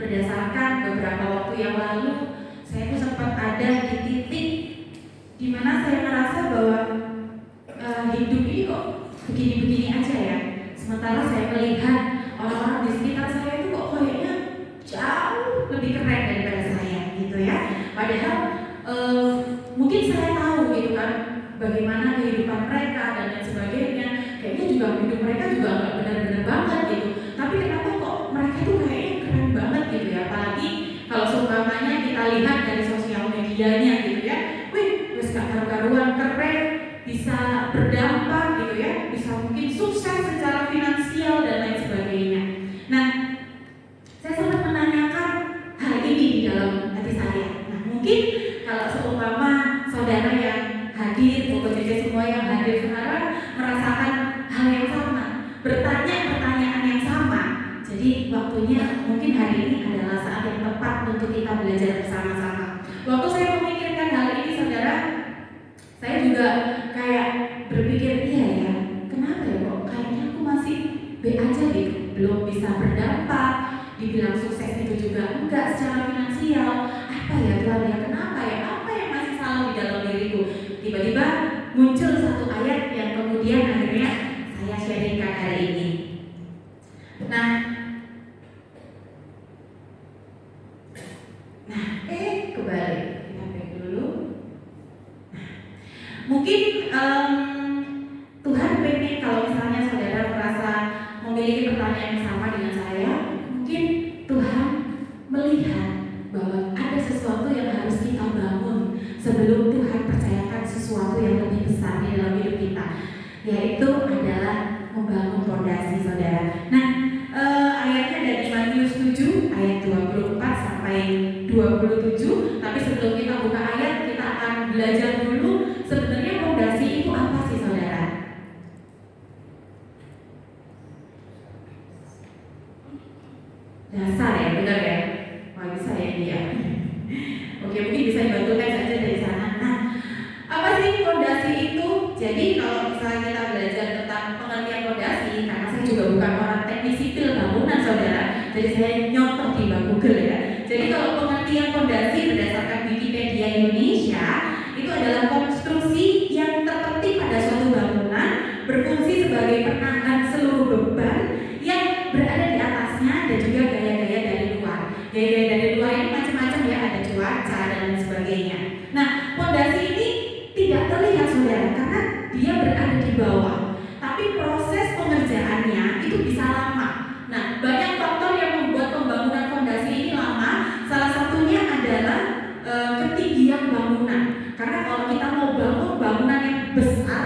berdasarkan beberapa waktu yang lalu saya tuh sempat ada di titik dimana saya merasa bahwa hidup ini kok begini-begini aja ya. Sementara saya melihat orang-orang di sekitar saya itu kok kayaknya jauh lebih keren daripada saya gitu ya. Padahal mungkin saya tahu gitu kan bagaimana kehidupan mereka dan lain sebagainya. Kayaknya juga hidup mereka juga nggak benar-benar banget gitu. Tapi kenapa kok mereka tuh kayaknya keren banget gitu ya. Apalagi kalau seumpamanya kita lihat dari sosial medianya gitu ya. Wih, wis gak karu-karuan keren, bisa berdampak gitu ya, bisa mungkin sukses secara finansial dan lain sebagainya. Nah, saya sempat menanyakan hal ini di dalam hati saya. Nah, mungkin kalau seumpama saudara yang hadir, pokoknya semua yang hadir sekarang merasakan hal yang sama, bertanya pertanyaan yang sama. Jadi waktunya mungkin hari ini adalah saat yang tepat untuk kita belajar bersama-sama. Waktu saya memikirkan hal ini, saudara, saya juga kayak berpikir, iya ya, kenapa ya kok kayaknya aku masih B aja gitu, belum bisa berdampak, dibilang sukses itu juga enggak secara finansial. Apa ya Tuhan ya, kenapa ya, apa yang masih salah di dalam diriku? Tiba-tiba muncul satu ayat yang kemudian akhirnya saya sharingkan hari ini. Nah, kebalik, kita break dulu. Mungkin Tuhan pengen kalau misalnya saudara merasa memiliki pertanyaan yang sama dengan saya, mungkin Tuhan melihat bahwa ada sesuatu yang harus kita bangun sebelum Tuhan percayakan sesuatu yang lebih besar di dalam hidup kita, yaitu adalah membangun fondasi, saudara. Nah, ayatnya dari Matius 7 ayat 24 sampai 27. Tapi sebelum kita buka ayat, kita akan belajar dulu sebenarnya fondasi itu apa sih, saudara? Dasar ya, benar ya? Wah, bisa ya dia. Oke, mungkin bisa dibantukan saja dari sana. Nah, apa sih fondasi itu? Jadi kalau misalnya kita belajar tentang pengertian fondasi, karena saya juga bukan orang teknik sipil bangunan, saudara, jadi saya nyontoh di Google ya. Jadi kalau pengertian fondasi berdasarkan Wikipedia Indonesia, itu adalah konstruksi yang terpenting pada suatu bangunan, berfungsi sebagai penahan seluruh beban yang berada di atasnya dan juga gaya-gaya dari luar. Gaya-gaya dari luar ini macam-macam ya, ada cuaca dan lain sebagainya. Nah, fondasi ini tidak terlihat, saudara, karena dia berada di bawah. Tapi proses pengerjaannya itu bisa lama. Nah, banyak faktor yang membuat pembangunan fondasi ini lama. Salah satunya adalah ketinggian bangunan. Karena kalau kita mau bangun bangunan yang besar,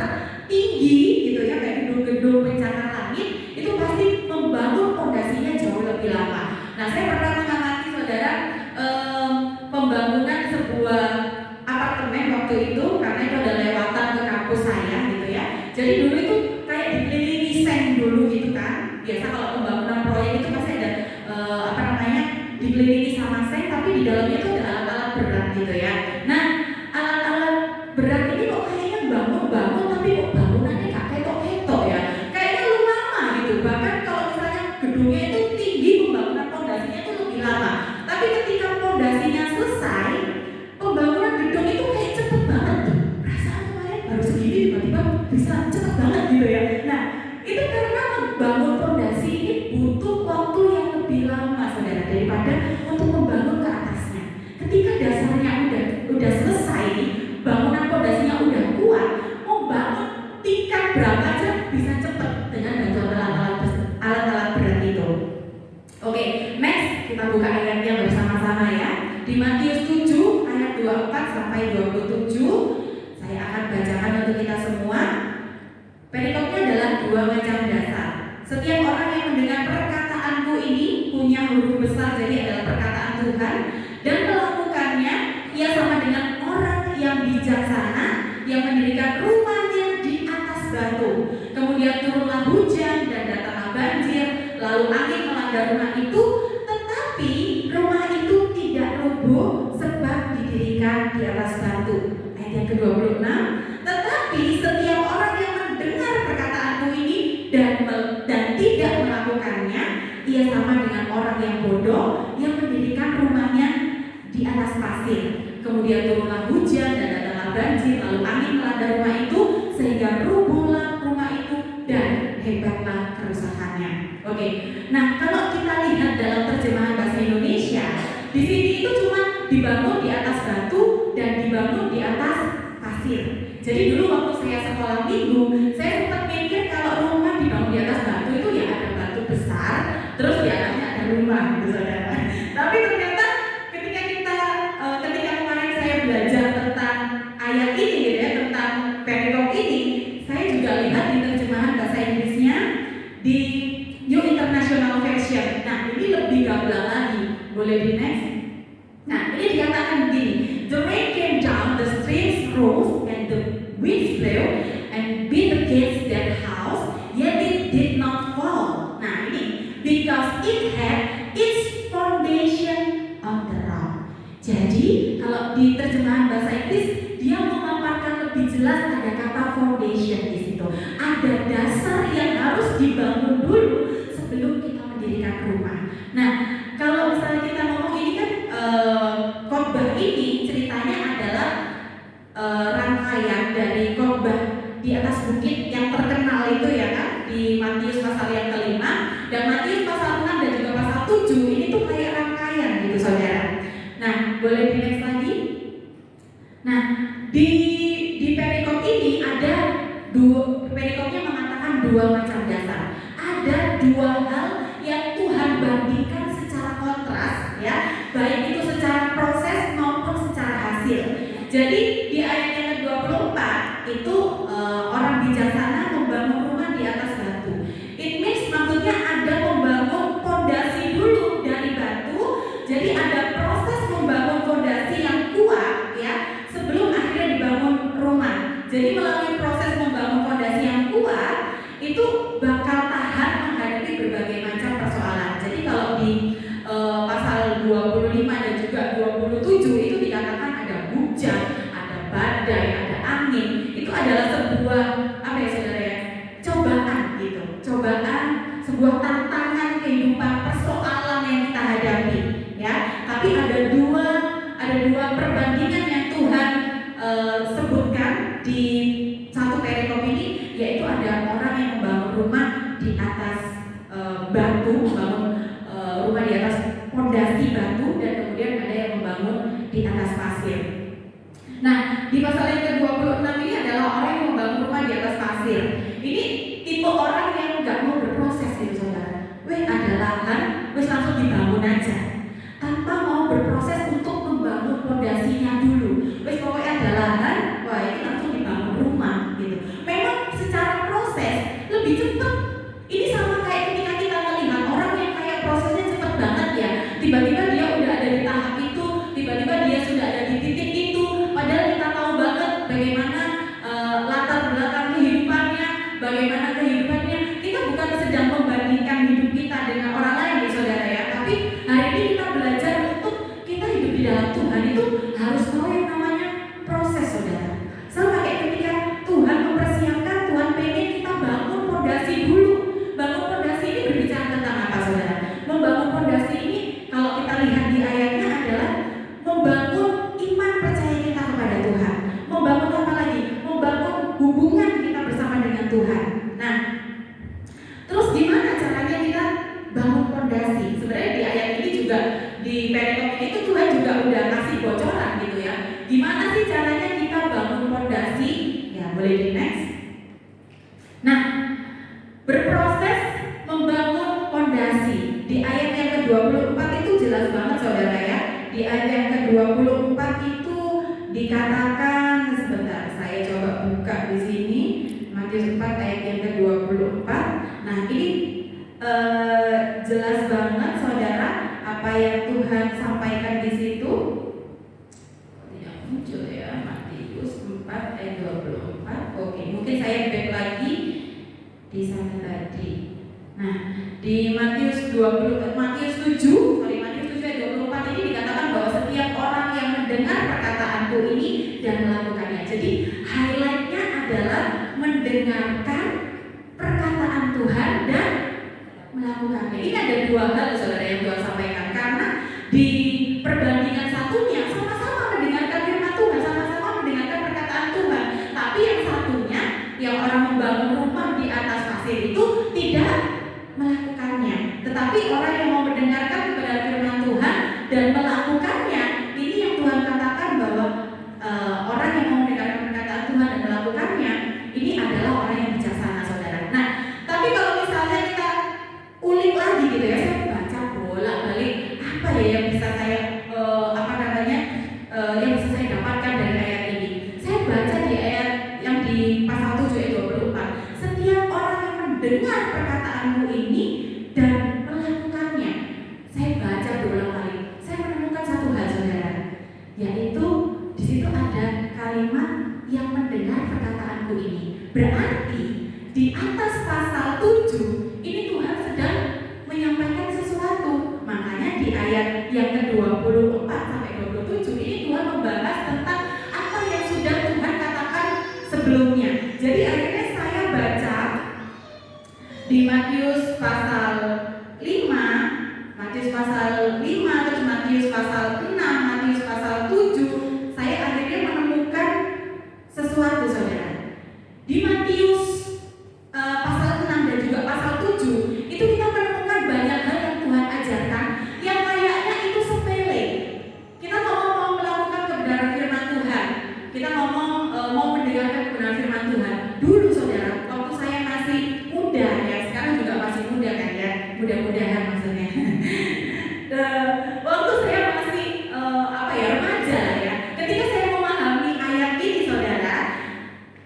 tinggi gitu ya, kayak gedung-gedung pencakar langit, itu pasti membangun fondasinya jauh lebih lama. Nah, saya pernah mengamati, saudara, pembangunan sebuah apartemen waktu itu, karena itu ada lewatan ke kampus saya gitu ya. Jadi dulu itu kayak dikelilingi seng dulu gitu kan. Biasa kalau pembangunan proyek itu pasti ada dikelilingi sama seng, tapi di dalamnya itu ada alat-alat berat gitu ya. Nah, alat-alat berat ini kok kayaknya bangun-bangun, tapi kok bangunannya gak ketok-ketok ya. Kayaknya lu lama gitu. Bahkan kalau misalnya gedungnya itu tinggi, pembangunan fondasinya itu lebih lama. Tapi ketika fondasinya selesai, pembangunan gedung itu kayak cepet banget tuh. Perasaan kemarin baru segini tiba-tiba bisa cepet banget gitu ya. Nah, itu karena membangun fondasi ini butuh waktu yang lebih lama, saudara, daripada untuk membangun ke atasnya. Ketika dasarnya udah selesai, bangunan fondasinya udah kuat, mau bangun tingkat berapa aja bisa cepat dengan bantuan alat-alat berat itu. Oke, next kita buka ayatnya bersama-sama ya. Di Matius 7 ayat 24 sampai 27, saya akan bacakan untuk kita semua. Perikopnya adalah dua macam dasar. Setiap orang yang mendengar perkataanku ini punya huruf besar, jadi adalah perkataan Tuhan, dan melakukannya, ia sama dengan orang yang bijaksana yang mendirikan rumahnya di atas batu. Kemudian turunlah hujan dan datanglah banjir, lalu angin melanda rumah itu, tetapi rumah itu tidak roboh sebab didirikan di atas batu. Ayat yang ke-26, tetapi setiap orang yang mendengar perkataanku ini dan tidak melakukannya, ia sama dengan orang yang bodoh yang mendirikan rumahnya di atas pasir. Kemudian turunlah hujan dan datanglah banjir, lalu angin melanda rumah itu sehingga rubuhlah rumah itu dan hebatlah kerusakannya. Oke, nah kalau kita lihat dalam terjemahan bahasa Indonesia, di sini itu cuma dibangun di atas batu dan dibangun di atas pasir. Jadi dulu waktu saya sekolah minggu, saya sempat mikir kalau rumah dibangun di atas batu itu ya ada batu besar, terus di atasnya ada rumah, gitu saudara. Tapi ternyata ketika kemarin saya belajar tentang ayat ini, gitu ya, tentang perikop ini, saya juga lihat di terjemahan bahasa Inggrisnya di New International Version. Nah, ini lebih gamblang lagi. Boleh di next? Nah, ini dikatakan begini: the rain came down, the streams rose, and the winds blew and beat against that house, yet it did not fall. Nah, ini because it had its foundation on the rock. Jadi, kalau di terjemahan bahasa Inggris, dia memaparkan lebih jelas ada kata foundation di situ. Ada dasar yang harus dibangun dulu sebelum kita mendirikan rumah. Nah, kalau misalnya kita ngomong ini kan khotbah ini ceritanya adalah rangkaian dari khotbah di atas bukit yang terkenal itu ya kan, di Matius pasal yang ke-5 dan Matius pasal 6 dan juga pasal 7. Ini tuh kayak rangkaian gitu saudara. Nah, boleh di next lagi. Nah, di perikop ini ada perikopnya mengatakan dua macam dasar. Ada dua hal yang Tuhan bandingkan secara kontras ya, baik itu secara proses maupun secara hasil. Jadi di ayat yang ke-24 itu orang bijaksana membangun rumah di atas batu. It means maksudnya ada membangun fondasi dulu dari batu. Jadi ada proses membangun fondasi yang kuat ya sebelum akhirnya dibangun rumah. Jadi melalui proses membangun fondasi yang kuat itu bakal tahan menghadapi berbagai macam persoalan. Jadi kalau di pasal 25 dan juga 27 itu dikatakan ada hujan, ada badai, ada angin. Itu adalah sebuah apa ya saudara ya? Cobaan gitu. Cobaan, sebuah tantangan kehidupan, persoalan yang kita hadapi ya. Tapi ada dua perbandingan yang Tuhan sebutkan di satu perikop ini, yaitu ada orang yang membangun rumah di atas batu, membangun rumah di atas fondasi batu, dan kemudian ada yang membangun di atas pasir. Nah, di pasal yang ke-26 ini adalah orang yang membangun rumah di atas pasir. Ini tipe orang yang nggak mau berproses gitu saudara. Ada lahan, langsung dibangun aja, tanpa mau berproses untuk membangun fondasinya dulu. Pokoknya ada lahan, ini langsung dibangun rumah gitu. Memang secara proses lebih cepat. Ini sama kayak ketika kita melihat orang yang kayak prosesnya cepat banget ya. Tiba-tiba dia udah ada di tahap itu, tiba-tiba dia sudah ada di titik itu. Padahal kita tahu banget bagaimana latar belakang kehidupannya, bagaimana kehidupannya. Kita bukan sedang membandingkan hidup kita dengan orang lain ya saudara ya. Tapi hari ini kita belajar untuk kita hidup di dalam Tuhan itu harus tahu yang namanya proses saudara. Sama kayak ketika Tuhan mempersiapkan, Tuhan pengen kita bangun fondasi dulu. Bangun fondasi ini berbicara tentang apa saudara? Membangun fondasi ini kalau kita lihat di ayatnya adalah membangun iman percaya kita kepada Tuhan. Membangun apa lagi? Membangun hubungan kita bersama dengan Tuhan. Nah, terus gimana caranya kita bangun fondasi? Sebenarnya di ayat ini juga, di perikop ini tuh Tuhan juga udah kasih bocoran gitu ya. Gimana sih caranya kita bangun fondasi? Ya, boleh di next. Nah, berproses membangun fondasi. Di ayat yang ke-24 itu jelas banget saudara ya. Di ayat yang ke-24 itu dikatakan, sebentar saya coba buka di sini, Matius 4 ayat yang ke-24. Nah, ini jelas banget saudara apa yang Tuhan sampaikan di situ. Tidak muncul ya, Matius 4 ayat 24. Oke, mungkin saya back lagi di sana tadi. Nah, di Matius 7 ayat 24 ini dikatakan bahwa setiap orang yang mendengar perkataanku ini dan melakukannya. Jadi highlightnya adalah mendengarkan perkataan Tuhan dan melakukannya. Ini ada dua hal saudara yang Tuhan sampaikan, karena di perbandingan satunya sama-sama mendengarkan firman Tuhan, sama-sama mendengarkan perkataan Tuhan, tapi yang satunya yang orang membangun rumah di atas pasir itu tidak melakukannya, tetapi orang yang mau mendengarkan kepada firman Tuhan dan melakukannya, ini yang Tuhan katakan bahwa orang yang mau mendengarkan perkataan Tuhan dan melakukannya, ini adalah orang yang bijaksana saudara. Nah, tapi kalau misalnya kita ulik lagi gitu ya, saya baca bolak-balik apa ya yang bisa saya yang bisa saya dapatkan dari ayat ini. Saya baca di ayat yang di pasal 7 ayat 24. Setiap orang yang mendengar perkataanmu ini dan melakukannya. Saya baca berulang kali. Saya menemukan satu hal saudara, yaitu di situ ada kalimat yang mendengar perkataanku ini. Berarti di atas pasal 7 ini Tuhan sedang menyampaikan sesuatu. Makanya di ayat yang ke-24 sampai 27 ini Tuhan membahas tentang apa yang sudah Tuhan katakan sebelumnya. Jadi akhirnya saya baca di Matius pasal 5, terus Matius pasal 6, Matius pasal 7, saya akhirnya menemukan sesuatu saudara. Di Matius pasal 6 dan juga pasal 7 itu kita menemukan banyak hal yang Tuhan ajarkan yang kayaknya itu sepele. Kita ngomong mau melakukan kebenaran firman Tuhan, kita ngomong mau mendengarkan kebenaran firman Tuhan. Dulu saudara, waktu saya masih muda ya, sekarang juga masih muda kan ya, mudah-mudahan maksudnya. Waktu saya masih remaja ya, ketika saya memahami ayat ini saudara,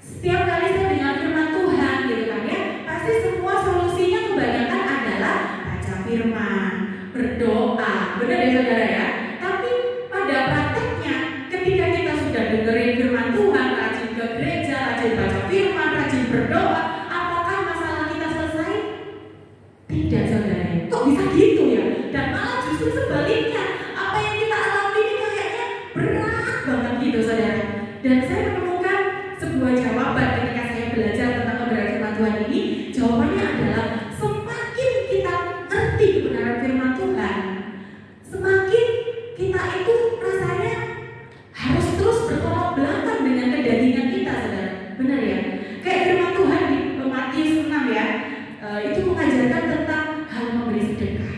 setiap kali saya dengar firman Tuhan gitu kan ya, pasti semua solusinya kebanyakan adalah baca firman, berdoa, benar ya saudara ya. Tapi pada prakteknya ketika kita sudah dengerin firman Tuhan, rajin ke gereja, rajin baca firman, rajin berdoa, apakah masalah kita selesai? Tidak saudara, kok bisa gitu ya? Dan malah justru sebaliknya, apa yang kita alami ini kayaknya berat banget gitu saudara. Dan saya menemukan sebuah jawaban ketika saya belajar tentang kebenaran firman Tuhan ini. Jawabannya adalah semakin kita ngerti kebenaran firman Tuhan, semakin kita itu rasanya harus terus bertolak belakang dengan kedagingan kita saudara. Benar ya? Kayak firman Tuhan di Matius 6 ya, itu mengajarkan tentang hal memberi sedekah.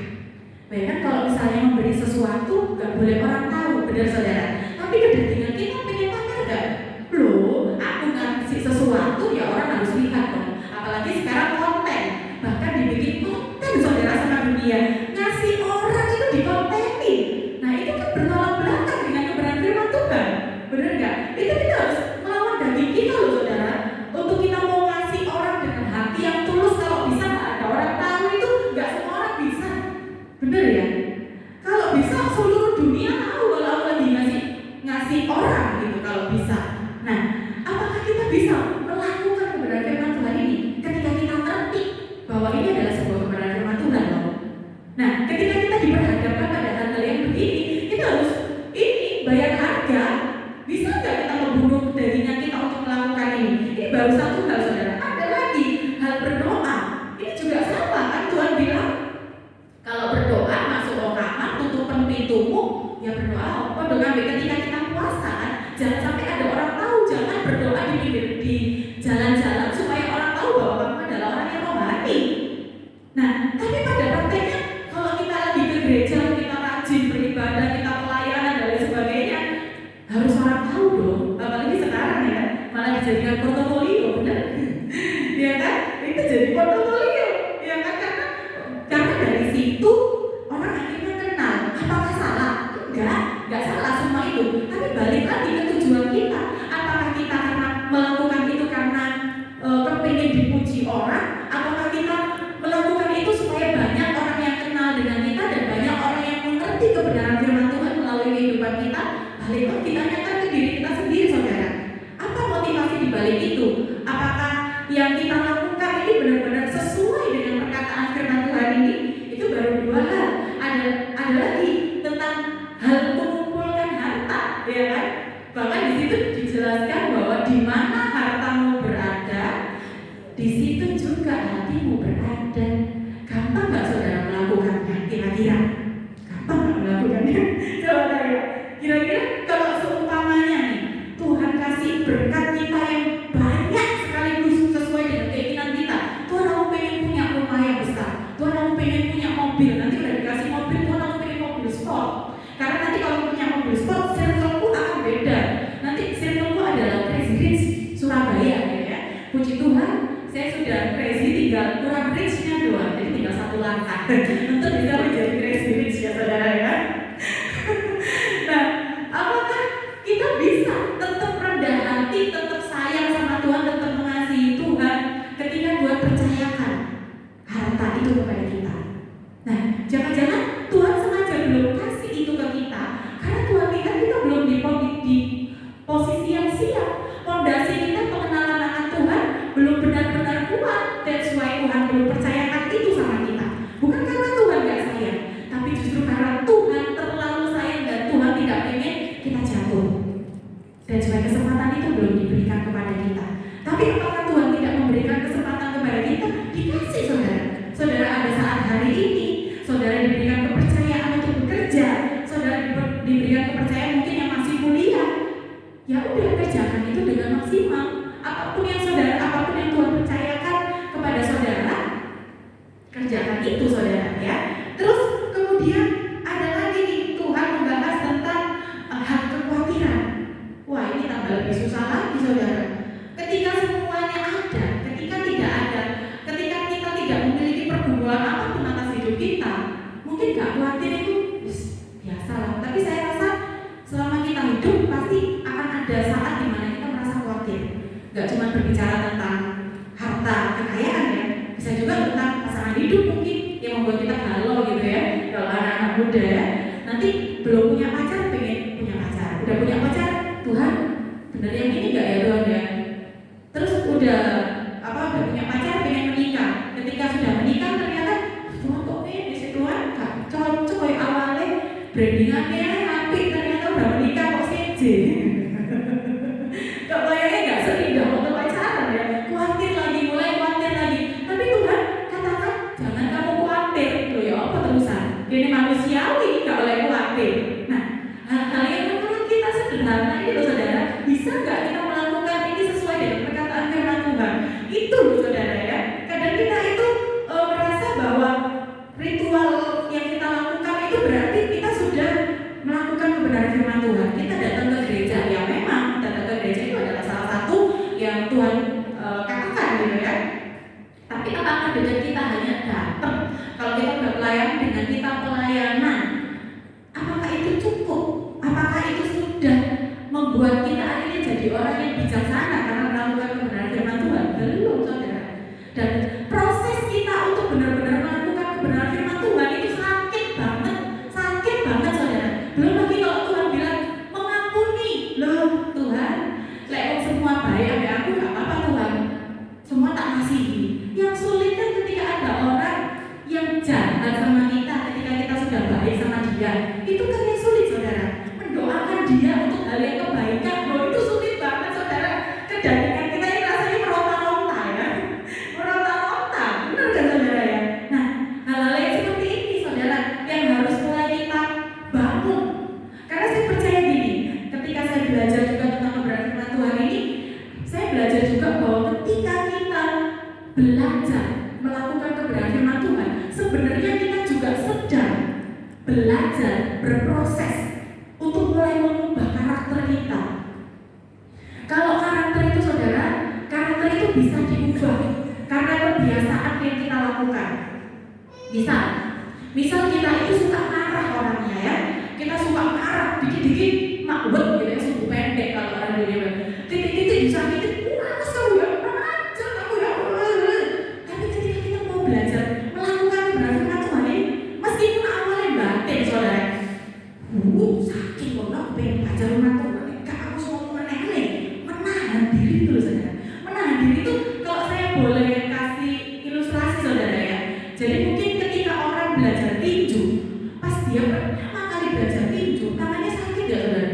Bahkan kalau misalnya memberi sesuatu gak boleh orang tahu, benar saudara. Tapi kedagingan kita pengen pamer gak? Loh, aku ngasih sesuatu ya orang harus lihat dong. Apalagi sekarang konten, bahkan dibikin konten saudara sama dunia. Ngasih orang itu dikontenin. Nah itu kan bertolak belakang dengan kebenaran firman Tuhan. Benar gak? Itu kita harus melawan daging kita loh saudara. Untuk kita mau ngasih orang dengan hati yang tulus, kalau bisa gak ada orang tahu, itu gak semua orang bisa. Benar ya? Kalau bisa seluruh dunia tahu kalau aku lagi ngasih orang gitu kalau bisa. Nah, apakah kita bisa melakukan kebenaran firman Tuhan ini ketika kita ngerti bahwa ini adalah sebuah kebenaran firman Tuhan loh? Nah, ketika kita diperhadapkan pada hal-hal yang begini, kita harus bayar harga. Bisa nggak kita membunuh dagingan kita untuk melakukan ini? Ini baru satu hal saudara. Ada lagi hal berdoa. Ini juga sama kan Tuhan bilang, kalau berdoa masuk ke kamar, tutupkan pintumu, ya berdoa. Dengan ketika kita puasa kan, jangan sampai ada orang tahu. Jangan berdoa di jalan-jalan supaya orang tahu bahwa kamu adalah orang yang rohani. Nah, tapi pada prakteknya kalau kita lagi ke gereja, kita rajin beribadah, kita pelayanan dan lain sebagainya, harus orang tahu dong. Apalagi sekarang ya, malah dijadikan portofolio, benar? Ya kan? Itu jadi portofolio, ya kan? Karena dari situ orang akhirnya kenal. Apakah salah? Enggak salah semua itu. Tapi balik lagi ke tujuan kita. Apakah kita karena melakukan itu karena kepingin dipuji orang? Apakah kita melakukan itu supaya banyak orang yang kenal dengan kita dan banyak orang yang mengerti kebenaran firman Tuhan melalui kehidupan kita? Balik lagi kita tanyakan ke diri kita sendiri saudara. Apa motivasi di balik itu? Apakah yang kita lakukan ini benar-benar sesuai dengan perkataan firman Tuhan ini? Itu baru dua mobil, nanti udah dikasih mobil, Tuhan aku pengen mobil sport. Karena nanti kalau punya mobil sport, circleku akan beda. Nanti circleku adalah Crazy Rich Surabaya gitu ya. Puji Tuhan, saya sudah crazy, tinggal kurang rich-nya doang, jadi tinggal satu langkah untuk bisa menjadi crazy rich ya saudara ya. Nah, apakah kita bisa tetap rendah hati, tetap sayang sama Tuhan, tetap mengasihi Tuhan ketika Tuhan percayakan harta itu kepada kita? Nah, jangan-jangan Tuhan sengaja belum kasih itu ke kita karena Tuhan kita belum di posisi yang siap. Fondasi kita pengenalan akan Tuhan belum benar-benar kuat. That's why Tuhan belum percayakan itu sama kita. Bukan karena Tuhan gak sayang, tapi justru karena Tuhan terlalu sayang dan Tuhan tidak ingin kita jatuh. That's why kesempatan itu belum diberikan kepada kita. Tapi apakah Tuhan tidak memberikan kesempatan kepada kita? Dikasih saudara. Saudara ada saat hari ini, saudara diberikan kepercayaan untuk bekerja, saudara diberikan kepercayaan mungkin yang masih kuliah. Ya udah, kerjakan itu dengan maksimal. Apapun yang Tuhan percayakan kepada saudara, kerjakan itu saudara ya. Terus kemudian ada lagi nih, Tuhan membahas tentang hal kekhawatiran. Wah, ini tambah lebih susah lagi saudara. Ketika semuanya ada, ketika tidak ada, ketika kita tidak memiliki pergumulan apapun atas hidup kita, mungkin gak khawatir itu biasa lah. Tapi saya rasa selama kita hidup pasti akan ada saat di mana kita merasa khawatir. Gak cuma berbicara tentang harta kekayaan ya, bisa juga tentang pasangan hidup mungkin yang membuat kita galau gitu ya. Kalau anak-anak muda ya, nanti belum punya pacar pengen punya pacar, udah punya pacar, Tuhan bener yang ini gak ya Tuhan ya. Terus udah punya pacar pengen menikah, ketika sudah menikah ternyata Tuhan kok di Tuhan gak cocok ya, awalnya brandingannya apik, ternyata udah menikah kok seje. Kok kayaknya gak seindah waktu pacaran ya, mulai khawatir lagi. Tapi Tuhan katakan jangan kamu khawatir. Loh ya apa terusan? Ini manusiawi gak boleh khawatir. Nah, hal-hal yang menurut kita sederhana ini loh saudara, bisa gak kita melakukan ini sesuai dengan perkataan firman Tuhan? Itu loh saudara ya. Kadang kita itu merasa bahwa ritual yang kita lakukan itu berarti kita sudah melakukan kebenaran firman Tuhan. Kita datang ke gereja, ya memang datang ke gereja itu adalah salah satu yang Tuhan katakan gitu ya. Tapi apakah dengan kita hanya datang, kalau kita udah pelayanan dengan kita pelayanan, apakah itu cukup? Apakah itu sudah membuat kita akhirnya jadi orang yang bijaksana karena melakukan kebenaran firman Tuhan? Belum saudara. Dan proses kita untuk benar-benar melakukan kebenaran firman Tuhan itu sakit banget saudara. Belum lagi kalau Tuhan bilang mengampuni, loh Tuhan, lewat semua baik sampai aku gak apa-apa Tuhan, semua tak kasihi. Yang sulit kan ketika ada orang yang jahat sama kita ketika kita sudah baik sama dia, itu kan yang sulit saudara. Mendoakan dia untuk hal yang kebaikan, loh itu sulit banget saudara. Kedagingan kita ini rasanya meronta-ronta ya, meronta-ronta, benar kan saudara ya. Nah, hal-hal yang seperti ini saudara yang harus mulai kita bangun. Karena saya percaya gini, ketika saya belajar juga tentang kebenaran firman Tuhan ini, saya belajar juga bahwa ketika kita belajar melakukan kebenaran firman Tuhan, sebenarnya kita juga sedang belajar berproses untuk mulai mengubah karakter kita. Kalau karakter itu saudara, karakter itu bisa diubah karena kebiasaan yang kita lakukan. Misal kita itu suka marah orangnya ya, kita suka marah, dikit-dikit makwet gitu ya, sumbu pendek kalau orang dunia, titik-titik disakitin, males kamu ya, ajar kamu ya. Tapi ketika kita mau belajar melakukan kebenaran firman Tuhan ini, meskipun awalnya batin saudara, sakit kok aku pengen belajar firman Tuhan, gak aku semua aneh-aneh, menahan diri dulu saudara. Menahan diri itu kalau saya boleh kasih ilustrasi saudara ya, jadi mungkin ketika orang belajar tinju, pas dia pertama kali belajar tinju, tangannya sakit ya saudara.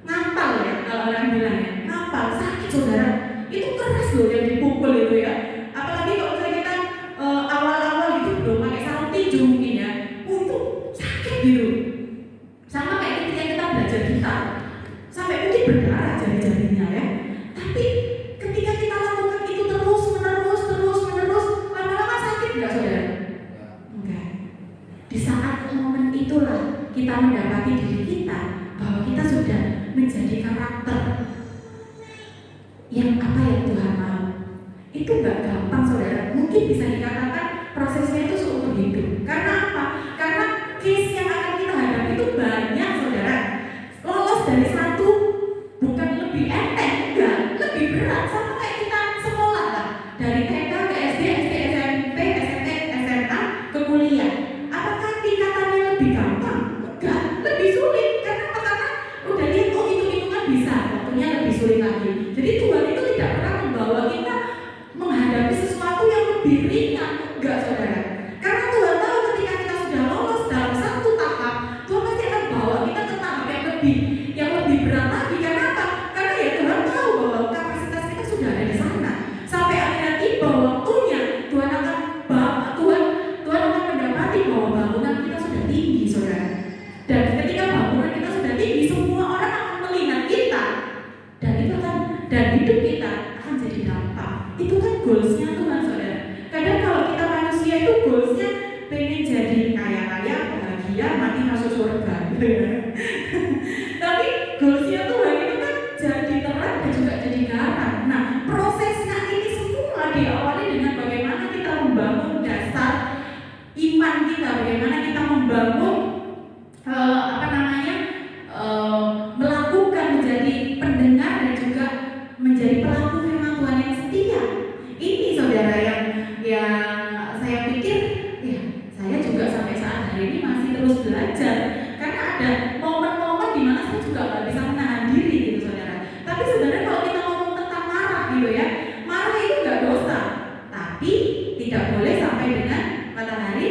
Ngampal ya, kalau orang bilang ya, ngampal, sakit saudara. Itu keras loh yang dipukul itu ya. Apalagi kalau kita awal-awal itu belum pakai sarung tinju mungkin ya, itu sakit gitu. Sama kayak ketika kita belajar gitar, sampai mungkin berdarah jari-jarinya ya. Tapi ketika kita lakukan itu terus menerus, lama-lama sakit nggak saudara? Enggak. itulah kita mendapati diri kita bahwa kita sudah menjadi karakter yang apa yang Tuhan mau. Itu gak gampang saudara. Mungkin bisa dikatakan prosesnya itu seumur hidup. Karena apa? Karena case yang akan kita hadapi itu banyak saudara. Lolos dari satu bukan lebih enteng, enggak, lebih berat. Sama kayak kita sekolah lah, dari TK ke SD, SMP, SMA, SMA ke kuliah. Apakah tingkatannya lebih gampang? Enggak, lebih sulit. Karena apa? Karena udah hitung-hitungan bisa, waktunya lebih sulit lagi. Jadi Tuhan itu tidak pernah membawa kita menghadapi sesuatu yang lebih ringan, enggak saudara. Karena Tuhan tahu ketika kita sudah lolos dalam satu tahap, Tuhan pasti akan bawa kita ke tahap yang lebih berat lagi. Karena apa? Karena ya Tuhan tahu bahwa kapasitas kita sudah ada di sana. Sampai akhirnya tiba waktunya Tuhan akan mendapati bahwa bangunan kita sudah tinggi saudara. Dan ketika bangunan kita sudah tinggi, semua orang akan melihat kita. Dan hidup kita akan jadi dampak. Itu kan goalsnya Tuhan saudara. Kadang kalau kita manusia itu goalsnya pengen jadi kaya-kaya, bahagia, mati masuk surga gitu ya. Tapi goalsnya Tuhan itu kan jadi terang dan juga jadi garam. Nah, prosesnya ini semua diawali dengan bagaimana kita membangun dasar iman kita, bagaimana kita membangun melakukan menjadi pendengar dan juga menjadi pelaku firman Tuhan yang setia. Ini saudara yang saya pikir ya saya juga sampai saat hari ini masih terus belajar. Karena ada momen-momen di mana saya juga nggak bisa menahan diri gitu saudara. Tapi sebenarnya kalau kita ngomong tentang marah gitu ya, marah itu nggak dosa, tapi tidak boleh sampai dengan matahari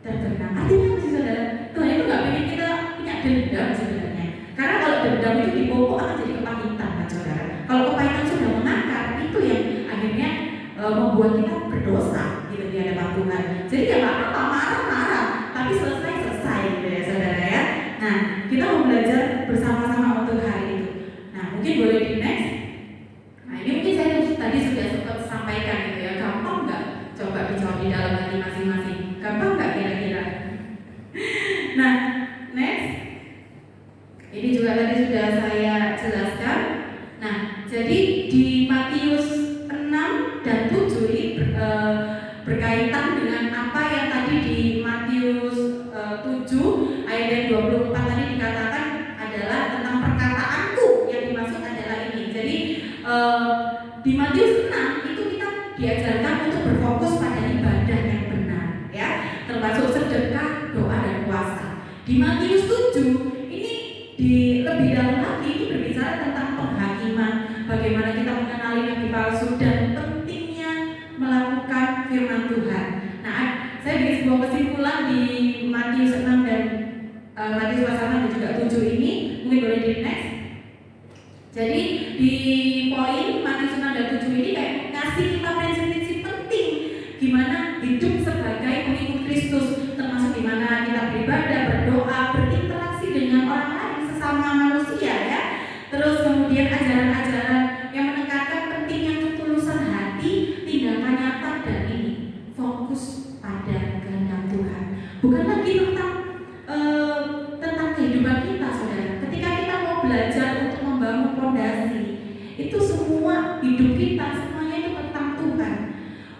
terbenam. Artinya apa sih saudara? Tuhan itu nggak pengen kita punya dendam sebenarnya. Karena kalau dendam itu dipupuk akan jadi kepahitan kan saudara. Kalau kepahitan sudah mengakar, itu yang akhirnya membuat kita berdosa gitu di hadapan Tuhan. Jadi ya nggak apa-apa marah-marah, tapi selesai gitu ya saudara ya. Nah, kita mau belajar bersama-sama untuk hari itu. Nah, mungkin boleh di next. Nah, ini mungkin saya tadi sudah sempat sampaikan gitu ya. Gampang nggak? Coba dijawab di dalam hati masing-masing. Gampang nggak kira-kira? Nah, next. Ini juga tadi sudah saya jelaskan. Nah, jadi di Matius 6 dan 7 ini berkaitan dengan apa yang tadi di Matius 7 ayat yang 24 tadi dikatakan adalah tentang perkataanku, yang dimaksud adalah ini. Jadi di Matius 6 itu kita diajarkan untuk berfokus pada ibadah yang benar ya, termasuk sedekah, doa dan puasa. Di Matius 7 lebih dalam lagi ini berbicara tentang penghakiman, bagaimana kita mengenali nabi palsu dan pentingnya melakukan firman Tuhan. Nah, saya bikin sebuah kesimpulan di Matius 6 dan Matius pasal 6 dan juga 7 ini, mungkin boleh di next. Jadi di poin Matius 6 dan 7 ini kayak ngasih kita prinsip-prinsip penting gimana hidup sebagai pengikut Kristus, termasuk gimana kita beribadah, berdoa, berinteraksi dengan orang lain sama manusia ya. Terus kemudian ajaran-ajaran yang menekankan pentingnya ketulusan hati, tindakan nyata, dan ini fokus pada kehendak Tuhan. Bukan lagi tentang kehidupan kita saudara. Ketika kita mau belajar untuk membangun fondasi, itu semua hidup kita semuanya itu tentang Tuhan.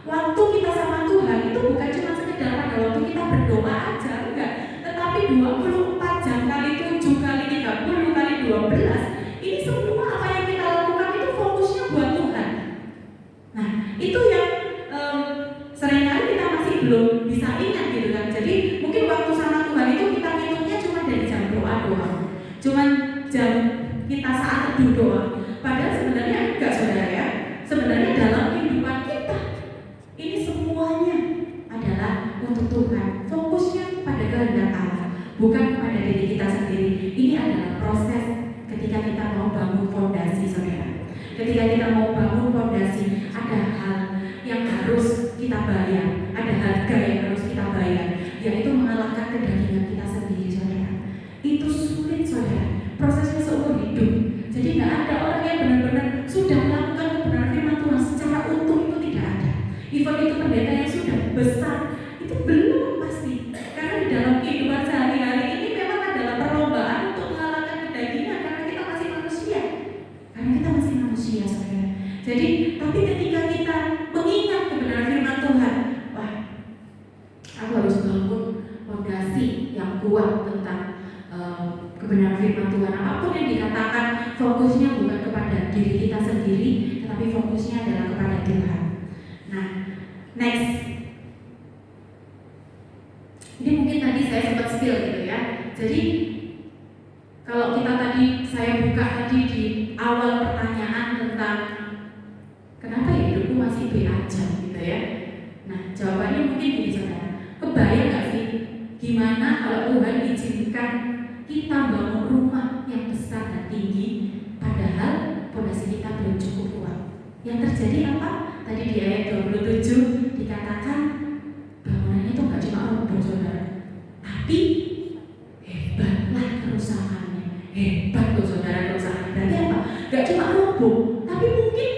Waktu kita sama Tuhan itu bukan cuma sekedar pada waktu kita berdoa aja, enggak, tetapi 24 jam kali 7 kali 30 kali 12, ini semua apa yang kita lakukan itu fokusnya buat Tuhan. Nah, itu yang seringkali kita masih belum bisa ingat gitu kan. Jadi mungkin waktu sama Tuhan itu kita hitungnya cuma dari jam doa doang, cuma jam kita saat teduh doang. Padahal sebenarnya enggak saudara ya. Sebenarnya dalam kehidupan kita ini semuanya adalah untuk Tuhan. Fokusnya pada kehendak Allah, bukan pada diri kita sendiri. Ini adalah proses ketika kita mau bangun fondasi saudara. Ketika kita mau bangun fondasi, ada hal yang harus kita bayar, ada harga yang harus kita bayar, yaitu mengalahkan kedagingan kita sendiri saudara. Itu sulit saudara, prosesnya seumur hidup. Jadi nggak ada orang yang benar-benar sudah melakukan kebenaran firman Tuhan secara utuh, itu tidak ada. Even itu pendeta yang sudah besar, itu belum pasti. Karena di dalam kehidupan sehari kuat tentang kebenaran firman Tuhan. Apapun yang dikatakan, fokusnya bukan kepada diri kita sendiri, tetapi fokusnya adalah kepada Tuhan. Nah, next. Ini mungkin tadi saya sempat spill gitu ya. Jadi kalau kita tadi, saya buka tadi di awal pertanyaan tentang kenapa ya hidupku masih B aja gitu ya. Nah, jawabannya mungkin gini saudara. Kebayang gak sih gimana kalau Tuhan izinkan kita bangun rumah yang besar dan tinggi, padahal fondasi kita belum cukup kuat. Yang terjadi apa? Tadi di ayat 27 dikatakan bangunannya itu gak cuma roboh saudara, tapi hebatlah kerusakannya. Hebat loh saudara kerusakannya. Berarti apa? Gak cuma roboh, tapi mungkin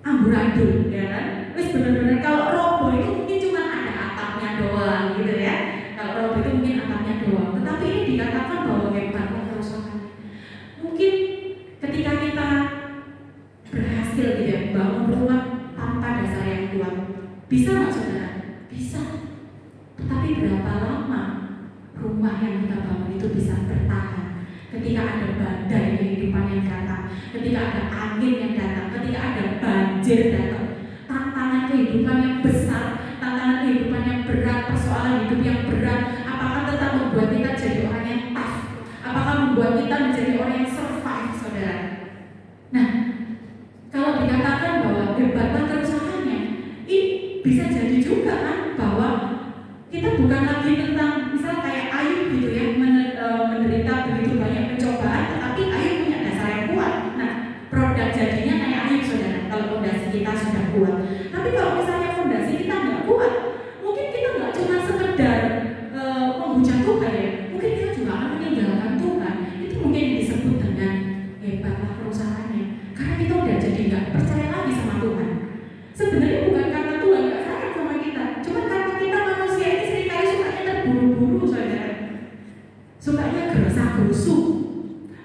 amburadul, ya kan? Wis benar-benar kalau roboh itu mungkin cuma ada atapnya doang gitu ya. Kalau roboh itu mungkin atapnya doang. Tetapi ini dikatakan bahwa hebatlah kerusakannya. Mungkin ketika kita berhasil gitu ya, bangun rumah tanpa dasar yang kuat, bisa nggak saudara? Bisa. Tetapi berapa lama rumah yang kita bangun itu bisa bertahan ketika ada badai kehidupan yang datang, ketika ada angin yang datang, ketika ada banjir datang, tantangan kehidupan yang besar, tantangan kehidupan yang berat, persoalan hidup yang berat, apakah tetap membuat kita jadi orang yang tough? Apakah membuat kita menjadi orang yang survive, saudara? Nah, kalau dikatakan bahwa hebatlah kerusakannya, ini bisa jadi juga kan bahwa kita bukan lagi tentang misal kayak Ayub gitu ya, menderita begitu banyak pencobaan, tetapi Ayub punya dasar yang kuat. Nah, produk jadinya kayak Ayub saudara, kalau fondasi kita sudah kuat. Tapi kalau misalnya fondasi kita nggak kuat, mungkin kita nggak cuma sekedar menghujat Tuhan ya, mungkin kita juga akan meninggalkan Tuhan. Itu mungkin disebut dengan hebatlah kerusakannya, karena kita udah jadi nggak percaya lagi sama Tuhan. Sebenarnya bukan karena Tuhan nggak sayang sama kita, cuma karena kita manusia ini seringkali sukanya terburu-buru saudara, sukanya gerasa-gerusu.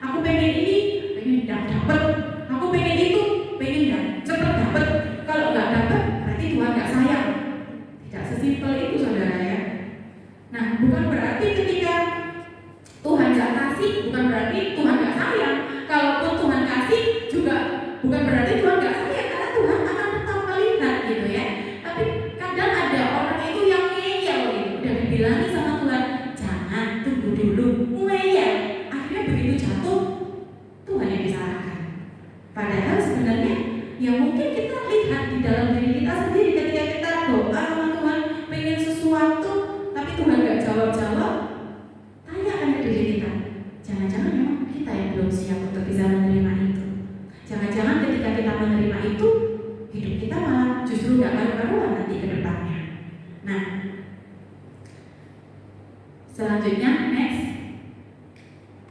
Aku pengen ini, pengen dapat. Aku pengen itu, pengen cepet dapat. Kalau nggak dapat, berarti Tuhan nggak sayang. Tidak sesimpel itu saudara ya. Nah, bukan berarti ketika Tuhan nggak kasih, bukan berarti Tuhan nggak sayang. Kalaupun Tuhan kasih, juga bukan berarti Tuhan nggak sayang, karena Tuhan akan tetap melihat gitu ya. Tapi kadang ada orang itu yang ngeyel gitu, udah dibilangin sama Tuhan, jangan, tunggu dulu, ngeyel. Akhirnya begitu jatuh, Tuhan yang disalahkan. Padahal sebenarnya yang mungkin kita lihat di dalam diri kita sendiri ketika kita doa sama Tuhan, pengen sesuatu, tapi Tuhan nggak jawab-jawab. Tanyakan ke diri kita, jangan-jangan memang kita yang belum siap untuk bisa menerima itu. Jangan-jangan ketika kita menerima itu, hidup kita malah justru nggak karu-karuan nanti ke depannya. Nah, selanjutnya next.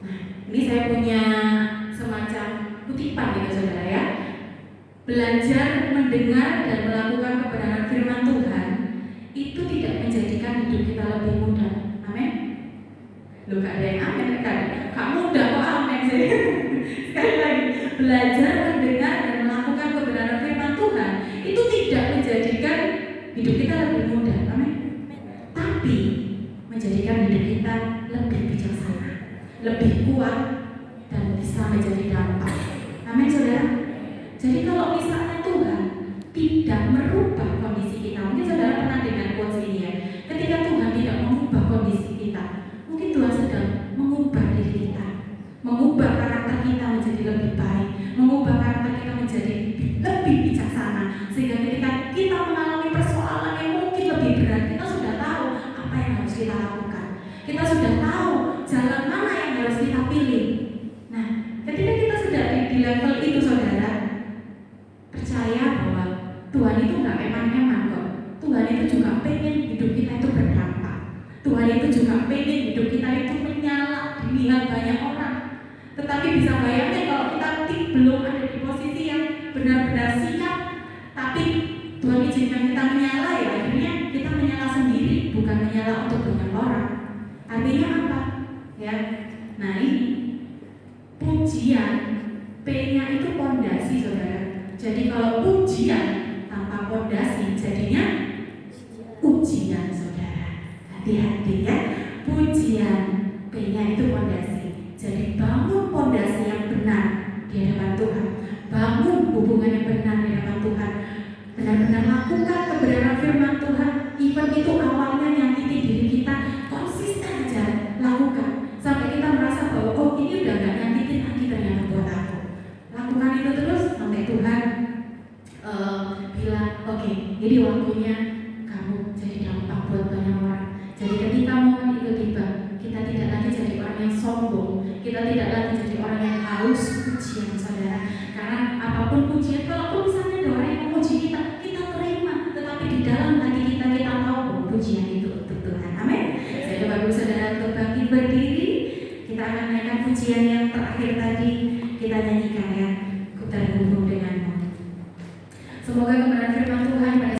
Nah, ini saya punya semacam kutipan gitu saudara ya. Belajar mendengar dan melakukan kebenaran firman Tuhan itu tidak menjadikan hidup kita lebih mudah. Amin. Loh, gak ada yang amin kan? Kamu udah kok amin sih. Sekali lagi, belajar mendengar dan melakukan kebenaran firman Tuhan itu tidak menjadikan hidup kita lebih mudah. Amin. Tapi menjadikan hidup kita lebih bijaksana, lebih kuat, dan bisa menjadi dampak. Amin saudara. Jadi kalau misalnya Tuhan tidak merubah kondisi kita, mungkin saudara pernah dengar quotes ini ya. Ketika Tuhan tidak mengubah kondisi kita, mungkin Tuhan sedang mengubah diri kita, mengubah karakter kita menjadi lebih baik, mengubah karakter kita menjadi lebih bijaksana, sehingga ketika kita mengalami persoalan yang mungkin lebih berat, kita sudah tahu apa yang harus kita lakukan. Kita sudah tahu jalan mana yang harus kita pilih. Nah, ketika kita sudah di level itu saudara, percaya bahwa Tuhan itu nggak eman-eman kok. Tuhan itu juga pengen hidup kita itu berdampak. Tuhan itu juga pengen hidup kita itu menyala dilihat banyak orang. Tetapi bisa bayangin kalau kita belum ada di posisi yang benar-benar siap, tapi Tuhan izinkan kita menyala, ya akhirnya kita menyala sendiri, bukan menyala untuk banyak orang. Artinya apa? Ya, nah ini pujian, P-nya itu pondasi saudara. Jadi kalau pujian tanpa pondasi jadinya ujian saudara. Hati-hati ya. pujian. P-nya itu pondasi. Jadi bangun pondasi yang benar di hadapan Tuhan. Bangun hubungan yang benar di hadapan Tuhan. Benar-benar lakukan kebenaran firman Tuhan. Even itu awalnya nyakiti diri kita, konsisten aja lakukan sampai kita merasa bahwa oh ini udah gak nyakitin lagi ternyata buat aku. Lakukan itu terus sampai Tuhan bilang oke, ini waktunya kamu jadi dampak buat banyak orang. Jadi ketika momen itu tiba, kita tidak lagi jadi orang yang sombong, kita tidak lagi jadi orang yang haus pujian, saudara. Karena apapun pujian, kalaupun misalnya ada orang yang memuji kita, kita terima. Tetapi di dalam hati kita tahu pujian itu untuk Tuhan. Amin. Saya coba dulu saudara untuk bangkit berdiri. Kita akan naikkan pujian yang terakhir tadi kita nyanyikan ya. Ku terhubung denganmu. Semoga kebenaran firman Tuhan pada